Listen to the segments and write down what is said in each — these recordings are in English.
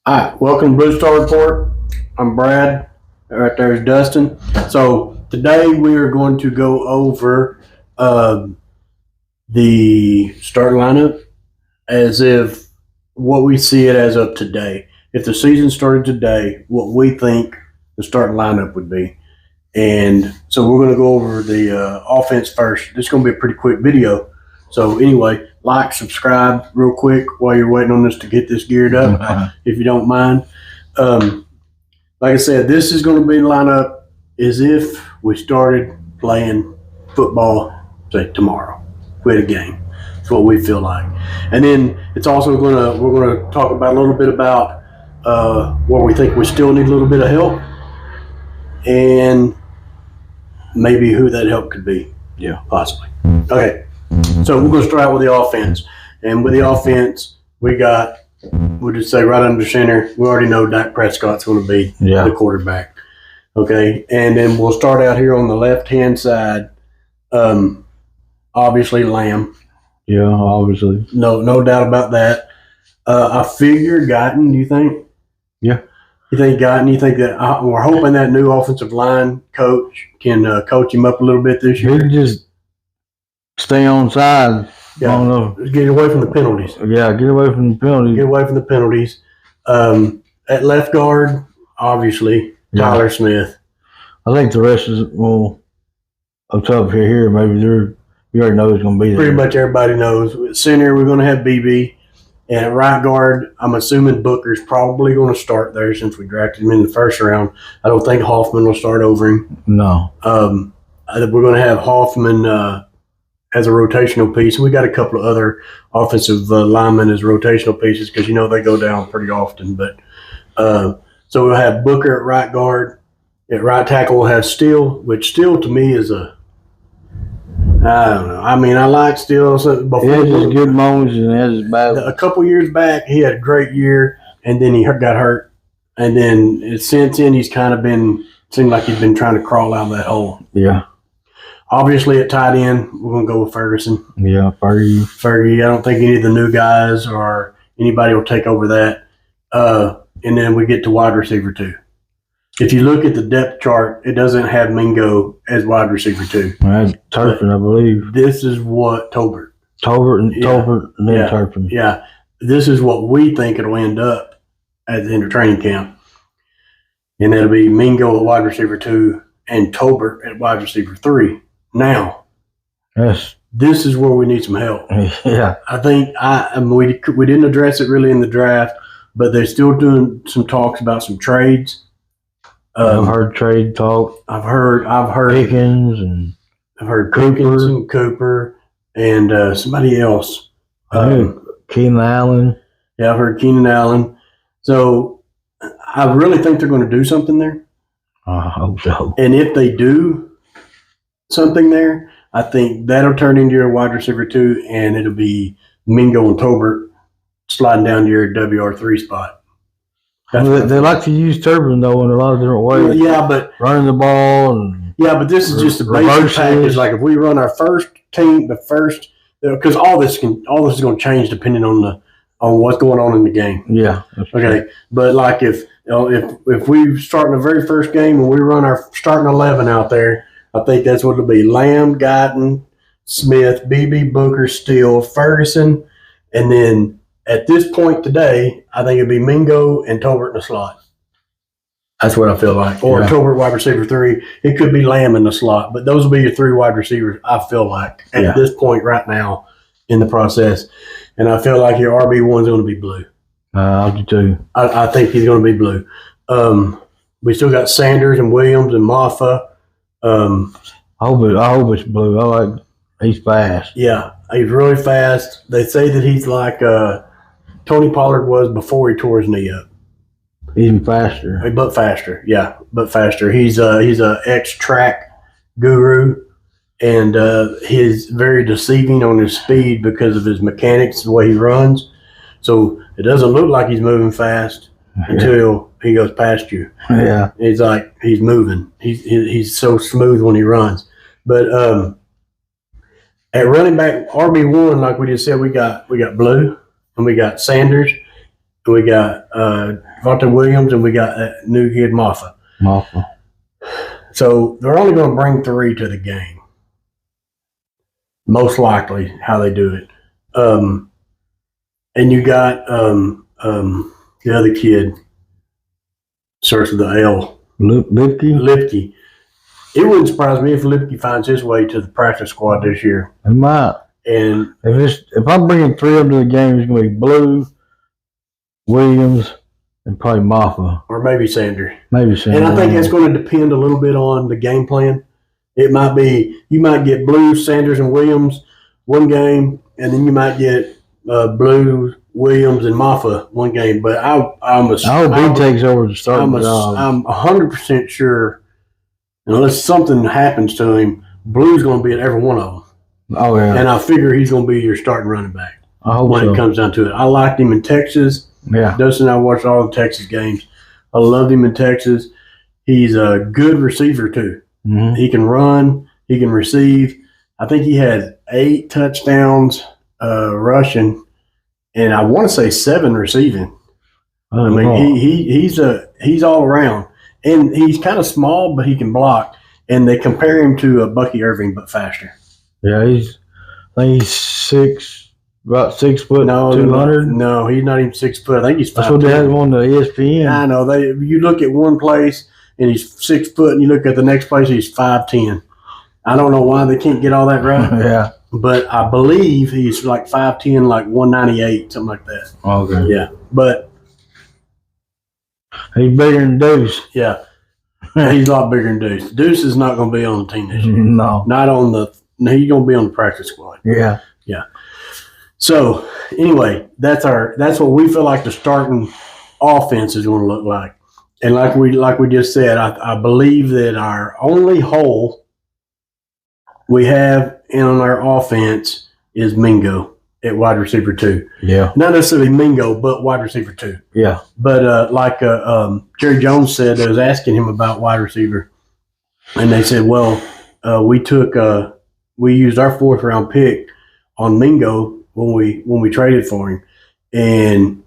Hi, welcome to Blue Star Report. I'm Brad. Right there is Dustin. So today we are going to go over the start lineup as if what we see it as of today. If the season started today, what we think the starting lineup would be. And so we're going to go over the offense first. This is going to be a pretty quick video. So anyway, like, subscribe real quick while you're waiting on us to get this geared up, if you don't mind. Like I said, this is going to be the lineup as if we started playing football, say, tomorrow. We had a game. That's what we feel like. And then it's also we're going to talk about a little bit about where we think we still need a little bit of help and maybe who that help could be. Yeah. Possibly. Okay. So we're going to start out with the offense. And with the offense, we'll just say right under center, we already know Dak Prescott's going to be the quarterback. Okay. And then we'll start out here on the left-hand side. Obviously, Lamb. Yeah, obviously. No doubt about that. I figure Guyton, do you think? Yeah. You think Guyton, you think that we're hoping that new offensive line coach can coach him up a little bit this year? He can just stay on side. Yeah. I don't know. Get away from the penalties. Yeah, get away from the penalties. Get away from the penalties. At left guard, obviously, Tyler Smith. I think the rest is, up top here, maybe you already know who's going to be there. Pretty much everybody knows. At center, we're going to have BB. And at right guard, I'm assuming Booker's probably going to start there since we drafted him in the first round. I don't think Hoffman will start over him. No. We're going to have Hoffman as a rotational piece. We got a couple of other offensive linemen as rotational pieces because, they go down pretty often. But so we'll have Booker at right guard. At right tackle, we'll have Steele, which Steele to me is I don't know. I mean, I like Steele. He has his good moments and he has his bad. A couple years back, he had a great year, and then he got hurt. And then since then, he's kind of seemed like he's been trying to crawl out of that hole. Yeah. Obviously, at tight end, we're going to go with Ferguson. Yeah, Fergie. I don't think any of the new guys or anybody will take over that. And then we get to wide receiver 2. If you look at the depth chart, it doesn't have Mingo as wide receiver 2. That's Turpin, I believe. This is what Tolbert and then Turpin. Yeah. This is what we think it'll end up at the end of training camp. And that'll be Mingo at wide receiver 2 and Tolbert at wide receiver 3. Now, this is where we need some help. Yeah. I think we didn't address it really in the draft, but they're still doing some talks about some trades. I've heard trade talk. I've heard Pickens and I've heard Pickens and Cooper and somebody else. Keenan Allen. Yeah, I've heard Keenan Allen. So I really think they're going to do something there. I hope so. And if they do something there, I think that'll turn into your wide receiver 2, and it'll be Mingo and Tolbert sliding down to your WR3 spot. They like to use Turpin, though, in a lot of different ways. Yeah, but running the ball but this is just a basic package. Like if we run our first team, because all this is going to change depending on what's going on in the game. Yeah. Okay, but like if we start in the very first game and we run our starting 11 out there, I think that's what it'll be: Lamb, Guyton, Smith, BB, Booker, Steele, Ferguson, and then. At this point today, I think it'd be Mingo and Tolbert in the slot. That's what I feel like. Or Tolbert wide receiver 3. It could be Lamb in the slot, but those will be your 3 wide receivers, I feel like, at this point right now in the process. And I feel like your RB1 is going to be blue. I do too. I think he's going to be blue. We still got Sanders and Williams and Maffa. I hope it's blue. He's fast. Yeah, he's really fast. They say that he's like Tony Pollard was before he tore his knee up. Even faster. But faster, yeah, but faster. He's a ex-track guru, and he's very deceiving on his speed because of his mechanics, the way he runs. So it doesn't look like he's moving fast until he goes past you. Yeah. It's like he's moving. He's so smooth when he runs. But at running back, RB1, like we just said, we got Blue, and we got Sanders, and we got Devontae Williams, and we got that new kid Maffa. So they're only going to bring 3 to the game. Most likely, how they do it. And you got the other kid, starts with the L. Lipke. It wouldn't surprise me if Lipke finds his way to the practice squad this year. He might. And if I'm bringing 3 up to the game, it's going to be Blue, Williams, and probably Maffa. Or maybe Sanders. And I think that's going to depend a little bit on the game plan. It might be, you might get Blue, Sanders, and Williams one game, and then you might get Blue, Williams, and Maffa one game. But I hope he takes over the starting job. I'm 100% sure, unless something happens to him, Blue's going to be at every one of them. Oh, yeah. And I figure he's going to be your starting running back when it comes down to it. I liked him in Texas. Yeah. Dustin and I watched all the Texas games. I loved him in Texas. He's a good receiver, too. Mm-hmm. He can run. He can receive. I think he had 8 touchdowns rushing, and I want to say 7 receiving. I mean, he's all around. And he's kind of small, but he can block. And they compare him to Bucky Irving, but faster. Yeah, I think he's about 6 foot, 200. No, he's not even 6 foot. I think he's 5'10". That's what they had him on the ESPN. I know. You look at one place and he's 6 foot, and you look at the next place, he's 5'10". I don't know why they can't get all that right. Yeah. But I believe he's like 5'10", like 198, something like that. Okay. Yeah. But he's bigger than Deuce. Yeah. He's a lot bigger than Deuce. Deuce is not going to be on the team this year. No. He's going to be on the practice squad. Yeah. Yeah. So anyway, that's what we feel like the starting offense is going to look like. And like we just said, I believe that our only hole we have in our offense is Mingo at wide receiver 2. Yeah. Not necessarily Mingo, but wide receiver 2. Yeah. But like Jerry Jones said, I was asking him about wide receiver, and they said, well, we used our 4th round pick on Mingo when we traded for him, and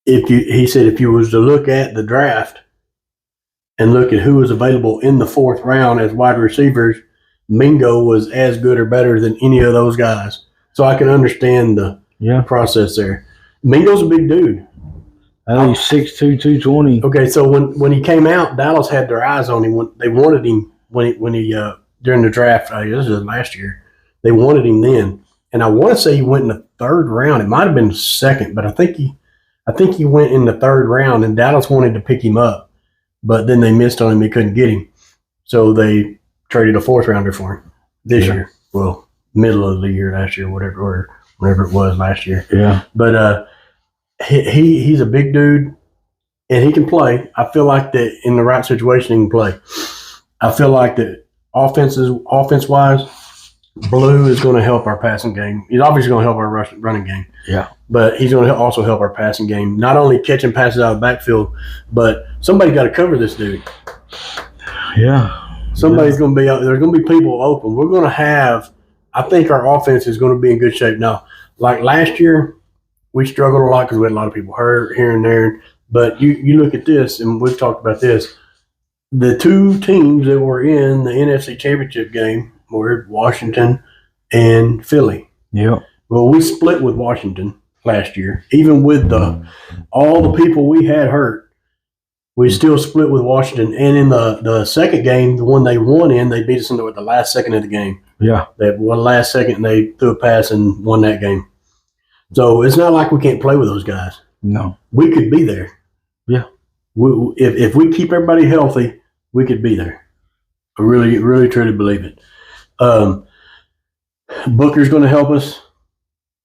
he said if you was to look at the draft and look at who was available in the 4th round as wide receivers, Mingo was as good or better than any of those guys. So I can understand the process there. Mingo's a big dude. I think he's 6'2", 220. Okay, so when he came out, Dallas had their eyes on him. They wanted him when he during the draft. This was last year. They wanted him then, and I want to say he went in the 3rd round. It might have been 2nd, but I think he went in the 3rd round, and Dallas wanted to pick him up, but then they missed on him. They couldn't get him, so they traded a 4th rounder for him this year. Well, middle of the year last year, whatever it was last year. Yeah, but he's a big dude, and he can play. I feel like that in the right situation, he can play. I feel like that offense-wise, Blue is going to help our passing game. He's obviously going to help our running game. Yeah. But he's going to also help our passing game. Not only catching passes out of the backfield, but somebody got to cover this dude. Yeah. Somebody's going to be out. There's going to be people open. We're going to have – I think our offense is going to be in good shape. Now, like last year, we struggled a lot because we had a lot of people hurt here and there. But you look at this, and we've talked about this. The 2 teams that were in the NFC Championship game were Washington and Philly. Yeah. Well, we split with Washington last year. Even with all the people we had hurt, we still split with Washington. And in the second game, the one they won in, they beat us in the last second of the game. Yeah. They won last second, and they threw a pass and won that game. So it's not like we can't play with those guys. No. We could be there. Yeah. If we keep everybody healthy, we could be there. I really, really, truly believe it. Booker's going to help us.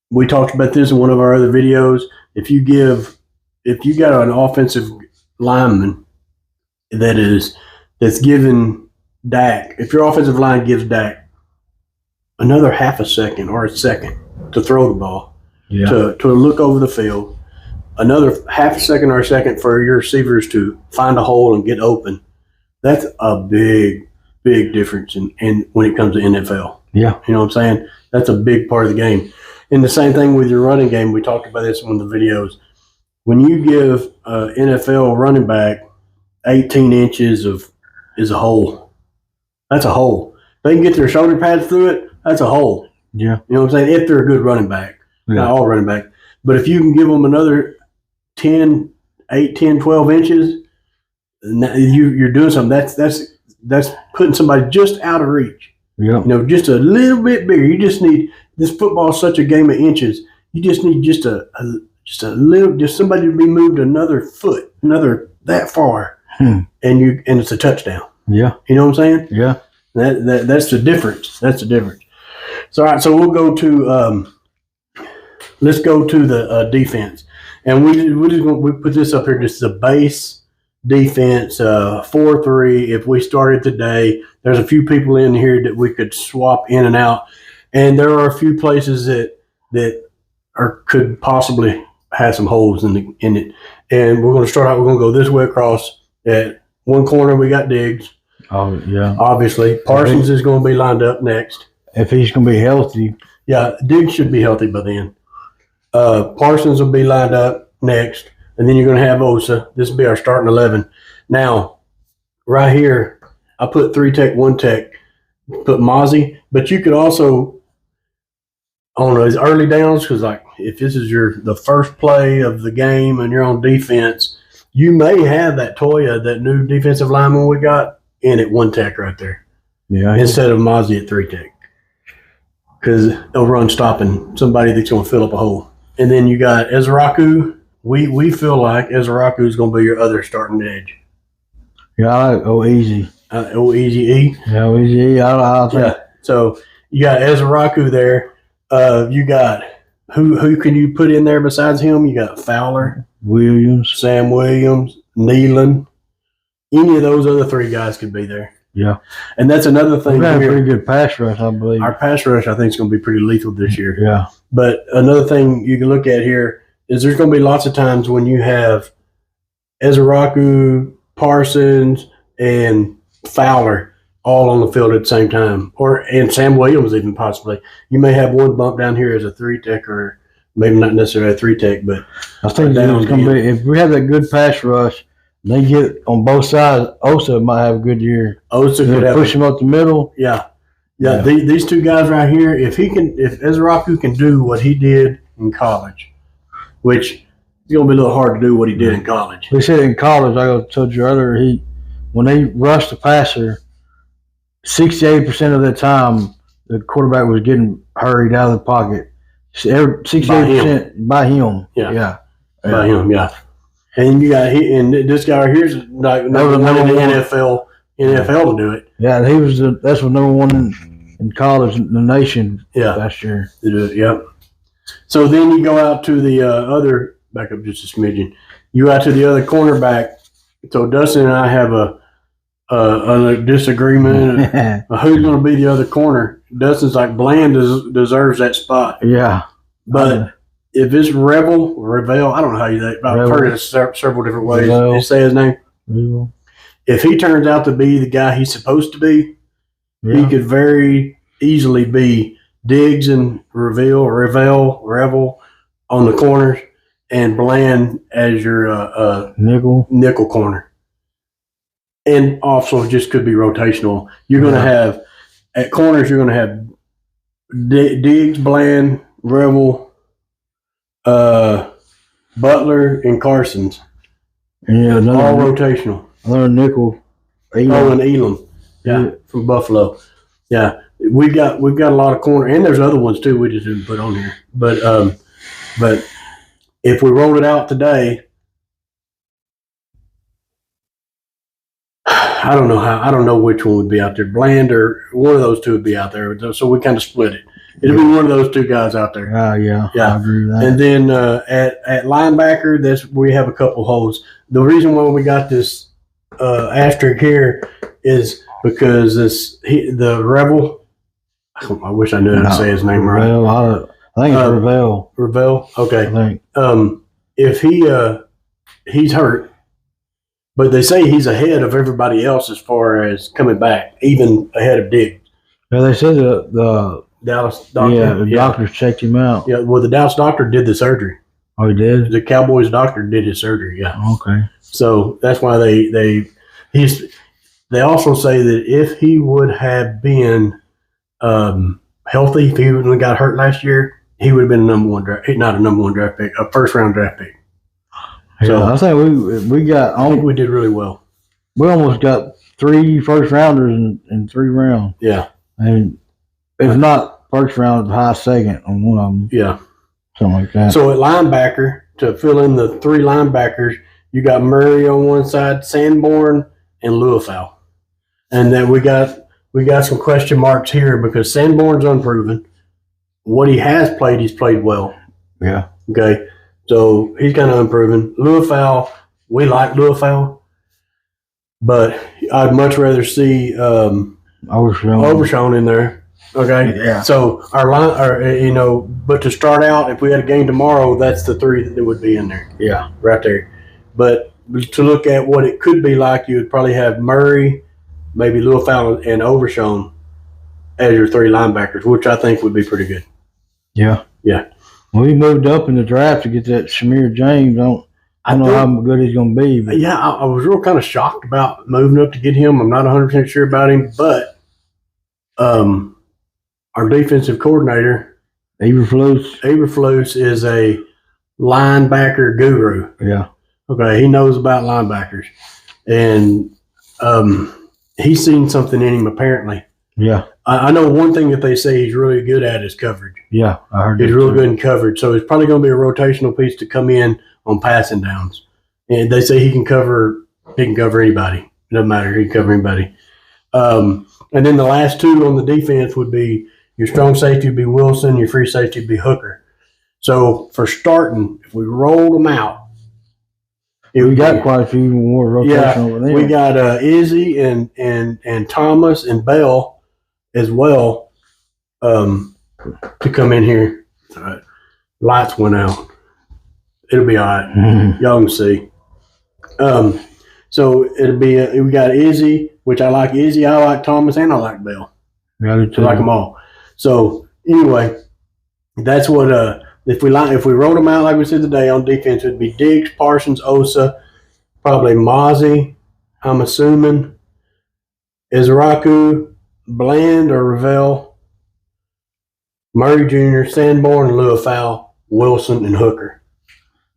We talked about this in one of our other videos. If you got an offensive lineman that's giving Dak, if your offensive line gives Dak another half a second or a second to throw the ball, to look over the field, another half a second or a second for your receivers to find a hole and get open, that's a big, big difference in when it comes to NFL. Yeah. You know what I'm saying? That's a big part of the game. And the same thing with your running game. We talked about this in one of the videos. when you give NFL running back 18 inches is a hole. That's a hole. They can get their shoulder pads through it. That's a hole. Yeah. You know what I'm saying? If they're a good running back, not all running back. But if you can give them another 8, 10, 12 inches, you're doing something. That's putting somebody just out of reach. Yeah. You know, just a little bit bigger. You just need, this football is such a game of inches. You just need just a little, just somebody to be moved another foot, that far, and it's a touchdown. Yeah. You know what I'm saying? Yeah. That's the difference. That's the difference. So, all right. So we'll go to let's go to the defense, and we put this up here. Just the base defense, 4-3. If we started today, there's a few people in here that we could swap in and out, and there are a few places that could possibly have some holes in it. And we're going to start out. We're going to go this way across. At one corner, we got Diggs. Oh yeah. Obviously, Parsons is going to be lined up next. If he's going to be healthy. Yeah, Diggs should be healthy by then. Parsons will be lined up next, and then you're going to have Osa. This will be our starting 11. Now, right here, I put 3 tech, 1 tech, put Mozzie, but you could also, on those early downs, because like if this is the first play of the game and you're on defense, you may have that Toya, that new defensive lineman we got, in at 1 tech right there. Yeah. Instead of Mozzie at 3 tech. Because they'll run stopping somebody that's going to fill up a hole. And then you got Ezraku. We feel like Ezraku is going to be your other starting edge. Yeah, I like Oeasy. Oeasy. Yeah, Oeasy. I think. Yeah. So you got Ezraku there. You got who can you put in there besides him? You got Fowler, Williams, Sam Williams, Nealon. Any of those other 3 guys could be there. Yeah. And that's another thing. We have a pretty good pass rush, I believe. Our pass rush, I think, is going to be pretty lethal this year. Yeah. But another thing you can look at here is there's going to be lots of times when you have Ezraku, Parsons, and Fowler all on the field at the same time, and Sam Williams even possibly. You may have one bump down here as a 3 tech, or maybe not necessarily a 3 tech, but I think it's going to be, if we have that good pass rush, they get on both sides. Osa might have a good year. Osa could push him up the middle. Yeah. These 2 guys right here, if Ezraku can do what he did in college, which it's going to be a little hard to do what he did in college. We said in college, I told you earlier, when they rushed the passer, 68% of the time the quarterback was getting hurried out of the pocket. 68% by him. Yeah. By him. Yeah. And you got this guy right here is like number one in the NFL to do it. Yeah, that's what number 1 in college in the nation last year. To do it, yep. So then you go out to the other, back up just a smidgen. You go out to the other cornerback. So Dustin and I have a disagreement. Who's going to be the other corner? Dustin's like, Bland deserves that spot. Yeah. But if it's Revel, I don't know how you say it. I've heard it several different ways. Did you say his name? Revel. If he turns out to be the guy he's supposed to be, he could very easily be Diggs and Revel on the corners, and Bland as your nickel corner. And also just could be rotational. You're going to have, at corners, you're going to have Diggs, Bland, Revel, Butler, and Carson's. Yeah, all rotational. Another nickel. Elam. Elam. Yeah, from Buffalo. Yeah. We've got a lot of corner, and there's other ones too we just didn't put on here. But if we rolled it out today, I don't know which one would be out there. Bland or one of those 2 would be out there. So we kind of split it. It'll be one of those 2 guys out there. Yeah. I agree with that. And then at linebacker, we have a couple holes. The reason why we got this asterisk here is because the Rebel. I wish I knew how to say his name right. I think it's Revel. Revel. Okay. I think. If he's hurt, but they say he's ahead of everybody else as far as coming back, even ahead of Diggs. Yeah, they said the Dallas doctor. Yeah, the doctors checked him out. Yeah, well, the Dallas doctor did the surgery. Oh, he did? The Cowboys doctor did his surgery. Yeah. Okay. So that's why they also say that if he would have been healthy, if he wouldn't have got hurt last year, he would have been not a number one draft pick, a first round draft pick. Yeah, So I think we got. I think we did really well. We almost got 3 first rounders in 3 rounds. Yeah. And if not first round, high second on one of them. Yeah. Something like that. So at linebacker, to fill in the 3 linebackers, you got Murray on one side, Sanborn, and Luafau. And then we got some question marks here because Sanborn's unproven. What he has played, he's played well. Yeah. Okay. So he's kind of unproven. Luafau, we like Luafau, but I'd much rather see Overshown in there. Okay. Yeah. So but to start out, if we had a game tomorrow, that's the 3 that would be in there. Yeah. Right there. But to look at what it could be like, you would probably have Murray, maybe Luafau, and Overshown as your 3 linebackers, which I think would be pretty good. Yeah. Yeah. Well, he moved up in the draft to get that Shamir James. I don't know how good he's going to be. But. Yeah, I was real kind of shocked about moving up to get him. I'm not 100% sure about him, but our defensive coordinator, Eberflus, is a linebacker guru. Yeah. Okay, he knows about linebackers. And he's seen something in him, apparently. Yeah. I know one thing that they say he's really good at is coverage. Yeah, I heard that. He's really good in coverage. So it's probably going to be a rotational piece to come in on passing downs. And they say he can cover anybody. It doesn't matter. He can cover anybody. And then the last 2 on the defense would be your strong safety would be Wilson, your free safety would be Hooker. So for starting, if we roll them out, we got quite a few more rotation over there. We got Izzy and Thomas and Bell as well to come in here. All right. Lights went out. It'll be all right. Mm-hmm. Y'all can see. So it'll be we got Izzy, which I like Izzy, I like Thomas, and I like Bell. I like them all. So anyway, that's what if we wrote them out like we said today on defense, it'd be Diggs, Parsons, Osa, probably Mozzie, I'm assuming, Izaraku, Bland or Ravel, Murray Jr., Sanborn, Luafau, Wilson, and Hooker.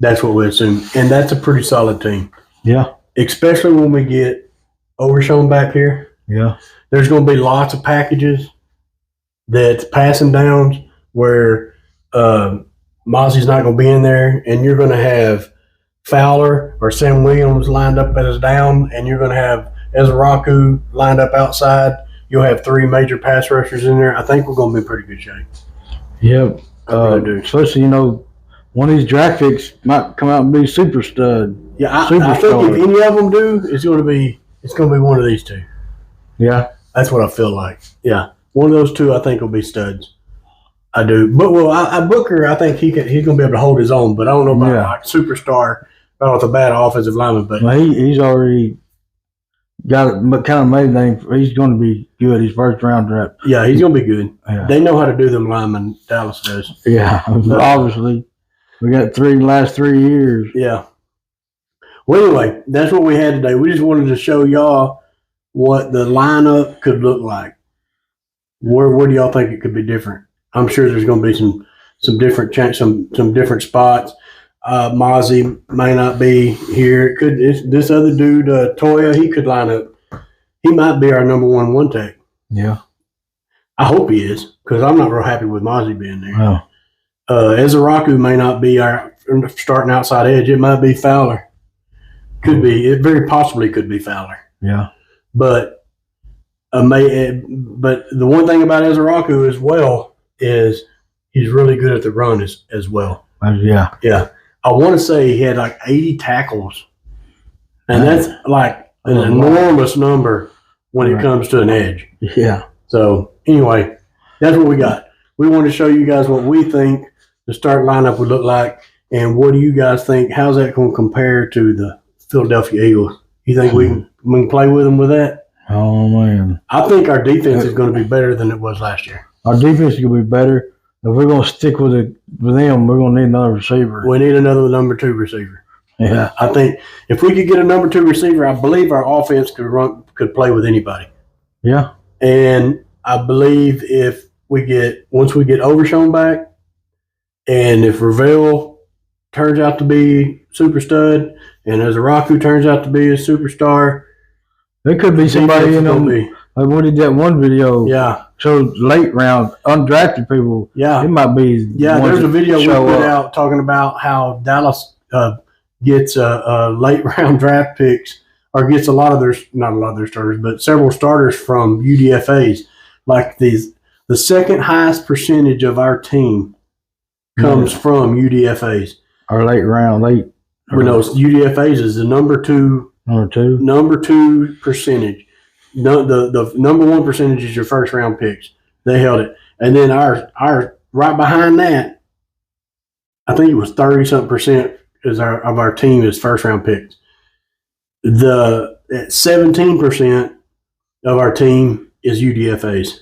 That's what we assume. And that's a pretty solid team. Yeah. Especially when we get Overshown back here. Yeah. There's going to be lots of packages that's passing downs where Mozzie's not going to be in there, and you're going to have Fowler or Sam Williams lined up as down, and you're going to have Izaraku lined up outside. You'll have 3 major pass rushers in there. I think we're going to be in pretty good shape. Yep. Especially, one of these draft picks might come out and be super stud. Yeah, I think if any of them do, it's going to be one of these 2. Yeah. That's what I feel like. Yeah. One of those 2 I think will be studs. I do. But, Booker, I think he's going to be able to hold his own, but I don't know about like superstar, with a bad offensive lineman. But he's already got kind of made name. He's going to be good. He's first round draft. Yeah, he's going to be good. Yeah. They know how to do them linemen. Dallas does. Yeah, obviously. We got 3 in the last 3 years. Yeah. Well, anyway, that's what we had today. We just wanted to show y'all what the lineup could look like. Where do y'all think it could be different? I'm sure there's going to be some different some different spots. Mozzie may not be here. It could this other dude Toya? He could line up. He might be our number one tech. Yeah, I hope he is because I'm not real happy with Mozzie being there. No. Izaraku may not be our starting outside edge. It might be Fowler. Could be. It very possibly could be Fowler. Yeah, but the one thing about Izaraku as well is he's really good at the run as well. Yeah. Yeah. I want to say he had like 80 tackles. And that's like an enormous number when it comes to an edge. Yeah. So, anyway, that's what we got. We want to show you guys what we think the start lineup would look like. And what do you guys think? How's that going to compare to the Philadelphia Eagles? You think we can play with them with that? Oh, man. I think our defense is going to be better than it was last year. Our defense is going to be better. If we're gonna stick with them, we're gonna need another receiver. We need another number 2 receiver. Yeah, I think if we could get a number 2 receiver, I believe our offense could play with anybody. yeah. And I believe once we get Overshown back, and if Ravel turns out to be super stud, and Azaraku turns out to be a superstar, There could be somebody in them. Like what did that one video? Yeah. So late round undrafted people. Yeah. It might be. Yeah. There's a video we put out talking about how Dallas gets late round draft picks, or gets not a lot of their starters, but several starters from UDFAs. Like the second highest percentage of our team comes from UDFAs. Or late round, late. Well, no, UDFAs is the number 2. Number 2 percentage. No, the number 1 percentage is your first round picks. They held it, and then our right behind that, I think it was 30-something% of our team is first round picks. 17% of our team is UDFAs,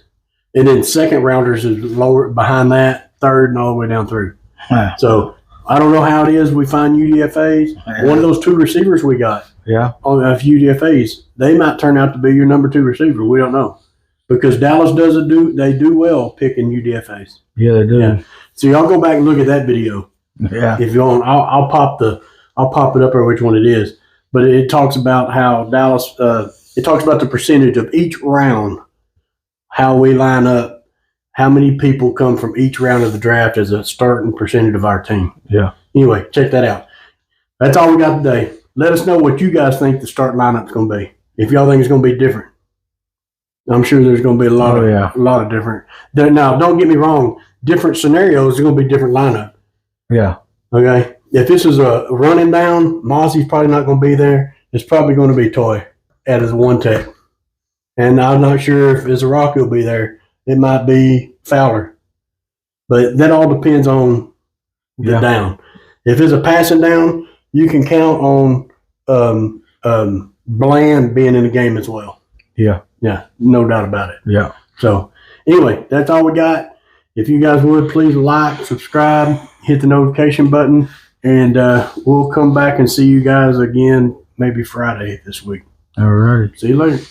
and then second rounders is lower behind that, third, and all the way down through. Yeah. So I don't know how it is we find UDFAs. Yeah. One of those 2 receivers we got. Yeah. On UDFAs, they might turn out to be your number 2 receiver. We don't know, because Dallas they do well picking UDFAs. Yeah, they do. Yeah. So y'all go back and look at that video. Yeah. If you want, I'll pop it up or which one it is. But it talks about how Dallas. It talks about the percentage of each round, how we line up, how many people come from each round of the draft as a starting percentage of our team. Yeah. Anyway, check that out. That's all we got today. Let us know what you guys think the starting lineup is going to be. If y'all think it's going to be different, I'm sure there's going to be a lot of different. Now, don't get me wrong. Different scenarios, there's going to be different lineup. Yeah. Okay. If this is a running down, Mozzie's probably not going to be there. It's probably going to be Toy as a 1 tech, and I'm not sure if Izaraki will be there. It might be Fowler, but that all depends on the down. If it's a passing down, you can count on Bland being in the game as well. Yeah. Yeah, no doubt about it. Yeah. So anyway, that's all we got. If you guys would, please like, subscribe, hit the notification button, and we'll come back and see you guys again maybe Friday this week. All right. See you later.